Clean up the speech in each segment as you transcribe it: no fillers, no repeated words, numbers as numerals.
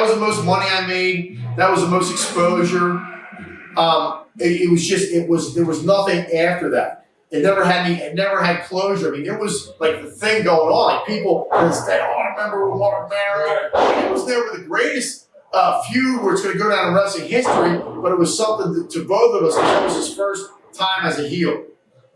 That was the most money I made. That was the most exposure. There was nothing after that. It never had closure. I mean, it was like the thing going on. Like people would say, "Oh, I remember Mark Merrill." It was never the greatest feud where it's going to go down in wrestling history, but it was something to both of us because that was his first time as a heel.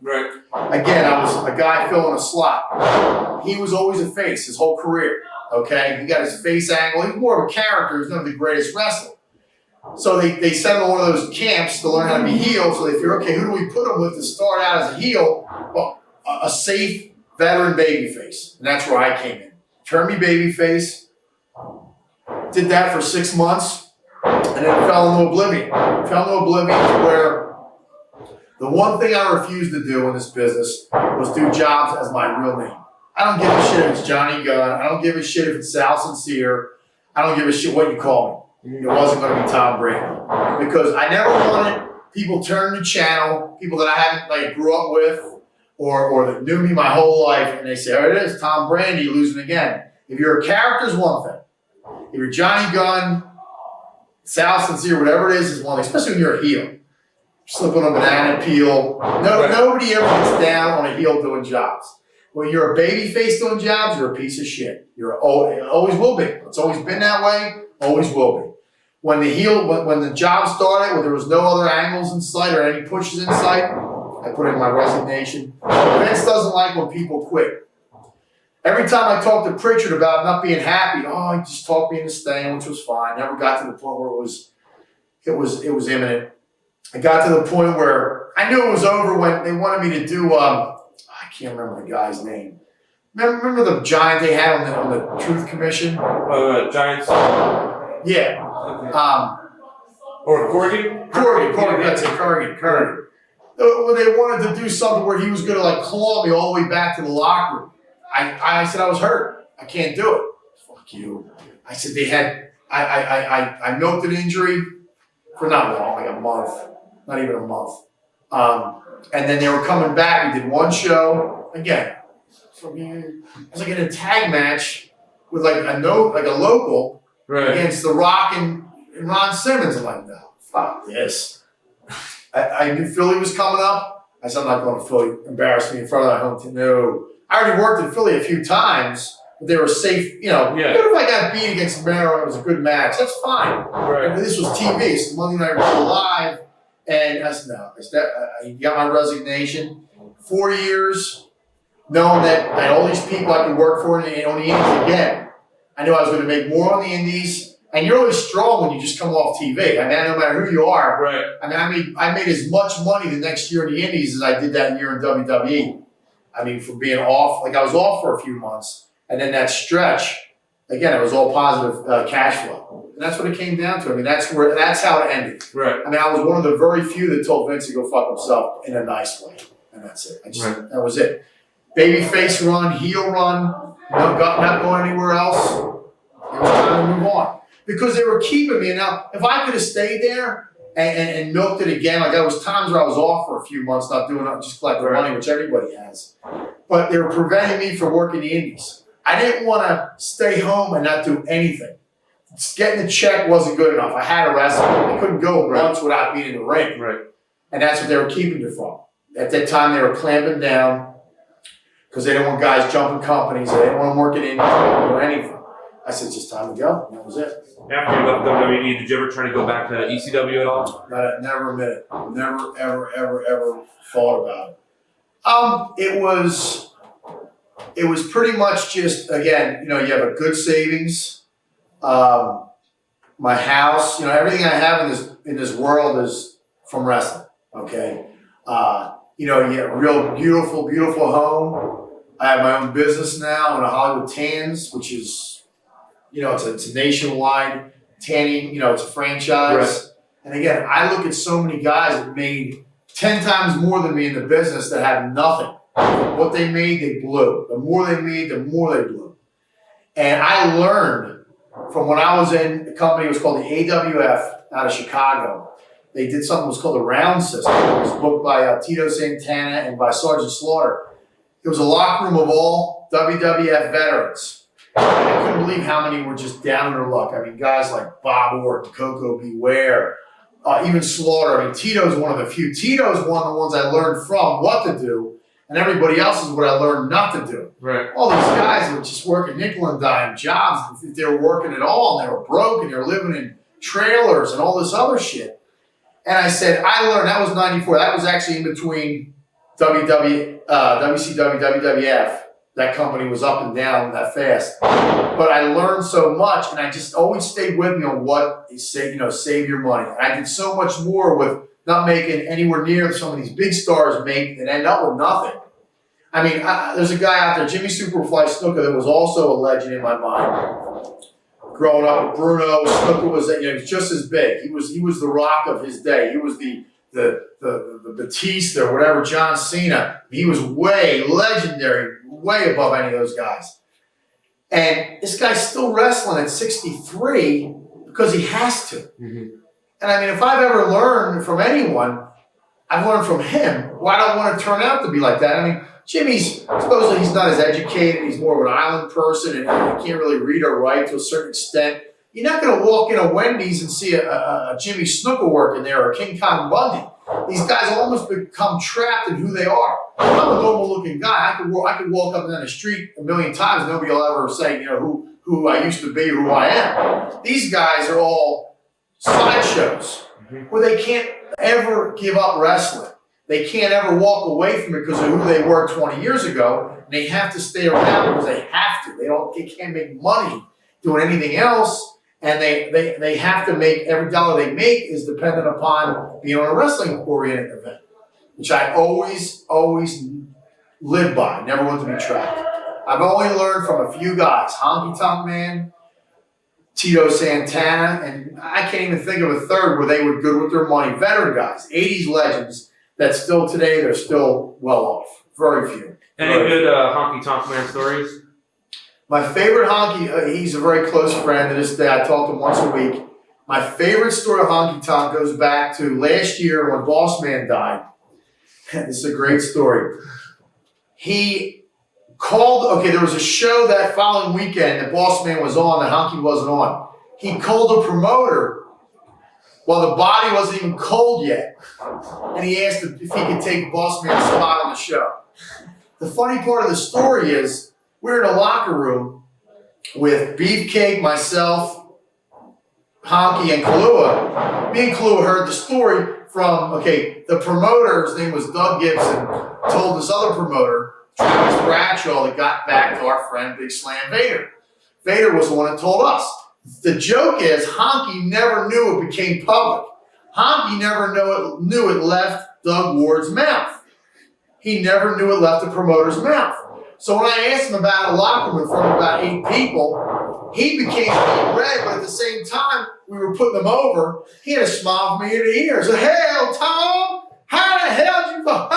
Right. Again, I was a guy filling a slot. He was always a face his whole career. Okay, he got his face angle. He's more of a character. He's never the greatest wrestler. So they sent him to one of those camps to learn how to be heel. So they figured, okay, who do we put him with to start out as a heel? Well, a safe veteran babyface, and that's where I came in. Turned me babyface. Did that for 6 months, and then fell into oblivion. Fell into oblivion to where the one thing I refused to do in this business was do jobs as my real name. I don't give a shit if it's Johnny Gunn. I don't give a shit if it's Sal Sincere. I don't give a shit what you call me. It wasn't going to be Tom Brandi. Because I never wanted people turning the channel, people that I hadn't grew up with or that knew me my whole life, and they say, oh, it is Tom Brandi losing again. If you're a character, is one thing. If you're Johnny Gunn, Sal Sincere, whatever it is one thing, especially when you're a heel. Slip on a banana peel. Nobody ever gets down on a heel doing jobs. When you're a baby face doing jobs, you're a piece of shit. It always will be. It's always been that way, always will be. When the job started, when there was no other angles in sight or any pushes in sight, I put in my resignation. Vince doesn't like when people quit. Every time I talked to Pritchard about not being happy, he just talked me into staying, which was fine. Never got to the point where it was imminent. I got to the point where I knew it was over when they wanted me to do, I can't remember the guy's name. Remember the giant they had on the Truth Commission? Giants? Yeah. Or Corgi? Corgi, that's it, Corgi. Well, they wanted to do something where he was going to claw me all the way back to the locker room. I said I was hurt. I can't do it. Fuck you. I said I milked an injury for not long, like a month. Not even a month. And then they were coming back. We did one show. Again, it was like in a tag match with a local against The Rock and Ron Simmons. I'm like, no, fuck this. I knew Philly was coming up. I said, I'm not going to Philly. Embarrass me in front of that home team. No. I already worked in Philly a few times, but they were safe. Even if I got beat against Mero, it was a good match. That's fine. Right. This was TV. So Monday Night Raw live. And I said, no, I got my resignation. 4 years, knowing that I had all these people I could work for on the Indies again. I knew I was going to make more on the Indies. And you're always strong when you just come off TV. I mean, no matter who you are. Right. I made as much money the next year in the Indies as I did that year in WWE. I mean, for being off, I was off for a few months. And then that stretch, again, it was all positive cash flow. And that's what it came down to. I mean, that's how it ended. Right. I mean, I was one of the very few that told Vince to go fuck himself in a nice way. And that's it. That was it. Babyface run, heel run, not going anywhere else. It was time to move on. Because they were keeping me. And now, if I could have stayed there and milked it again, there was times where I was off for a few months, not doing it, just collecting money, which everybody has. But they were preventing me from working the Indies. I didn't want to stay home and not do anything. Getting the check wasn't good enough. I had to wrestle. I couldn't go months without being in the ring. Right. And that's what they were keeping you from. At that time, they were clamping down because they didn't want guys jumping companies. They didn't want them working in or anything. I said, it's just time to go. And that was it. After you left WWE, did you ever try to go back to ECW at all? Never a minute. Never, ever thought about it. It was pretty much just, again, you have a good savings. My house, everything I have in this world is from wrestling. Okay. You get a real beautiful, beautiful home. I have my own business now in a Hollywood Tans, which is, it's a nationwide tanning, it's a franchise. Right. And again, I look at so many guys that made 10 times more than me in the business that have nothing. What they made, they blew. The more they made, the more they blew. And I learned from when I was in a company, it was called the AWF out of Chicago. They did something that was called the Round System. It was booked by Tito Santana and by Sergeant Slaughter. It was a locker room of all WWF veterans. I couldn't believe how many were just down on their luck. I mean, guys like Bob Orton, Coco Beware, even Slaughter. I mean, Tito's one of the few. Tito's one of the ones I learned from what to do, and everybody else is what I learned not to do. Right. All these guys were just working nickel and dime jobs. If they were working at all, and they were broke, and they were living in trailers and all this other shit. And I said, I learned, that was 94. That was actually in between WCW, WWF. That company was up and down that fast. But I learned so much, and I just always stayed with me on what is save your money. And I did so much more with not making anywhere near some of these big stars make and end up with nothing. I mean, there's a guy out there, Jimmy Superfly Snuka, that was also a legend in my mind. Growing up with Bruno, Snuka was, he was just as big. He was the Rock of his day. He was the Batista, whatever, John Cena. He was way legendary, way above any of those guys. And this guy's still wrestling at 63 because he has to. Mm-hmm. And I mean, if I've ever learned from anyone, I've learned from him. Well, I don't want to turn out to be like that. I mean, Jimmy's, supposedly he's not as educated. He's more of an island person and he can't really read or write to a certain extent. You're not going to walk in a Wendy's and see a Jimmy Snuka working there or a King Kong Bundy. These guys almost become trapped in who they are. I'm a normal-looking guy. I could walk up and down the street a million times. Nobody will ever say, who I used to be or who I am. These guys are all sideshows where they can't ever give up wrestling. They can't ever walk away from it because of who they were 20 years ago. And they have to stay around because they have to. They can't make money doing anything else. And they have to make, every dollar they make is dependent upon being on a wrestling-oriented event, which I always live by, never want to be trapped. I've only learned from a few guys, Honky Tonk Man, Tito Santana, and I can't even think of a third where they were good with their money. Veteran guys, 80s legends that still today, they're still well off. Very few. Any good Honky Tonk Man stories? My favorite Honky, he's a very close friend to this day. I talk to him once a week. My favorite story of Honky Tonk goes back to last year when Boss Man died. This is a great story. He called, there was a show that following weekend that Boss Man was on, that Honky wasn't on. He called a promoter while the body wasn't even cold yet. And he asked if he could take Boss Man's spot on the show. The funny part of the story is, we're in a locker room with Beefcake, myself, Honky, and Kahlua. Me and Kahlua heard the story from, the promoter, his name was Doug Gibson, told this other promoter, Travis Bradshaw, that got back to our friend Big Slam Vader. Vader was the one that told us. The joke is, Honky never knew it became public. Honky never knew it left Doug Ward's mouth. He never knew it left the promoter's mouth. So when I asked him about a locker room in front of about 8 people, he became red, but at the same time, we were putting him over. He had a smile from ear to ear. He said, "Hell, Tom, how the hell did you find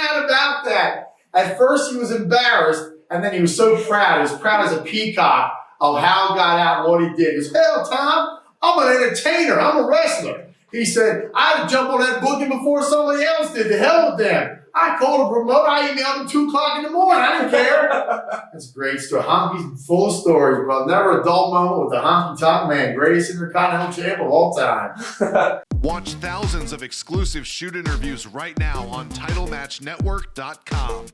out about that?" At first, he was embarrassed, and then he was so proud. He was proud as a peacock of how it got out and what he did. He goes, "Hell, Tom, I'm an entertainer. I'm a wrestler." He said, "I had to jump on that booking before somebody else did. The hell with them. I called a promoter. I emailed him 2 o'clock in the morning. I didn't care." That's a great story. Honky's full of stories, bro. Never a dull moment with the Honky Tonk Man. Greatest Intercontinental Champ of all time. Watch thousands of exclusive shoot interviews right now on TitleMatchNetwork.com.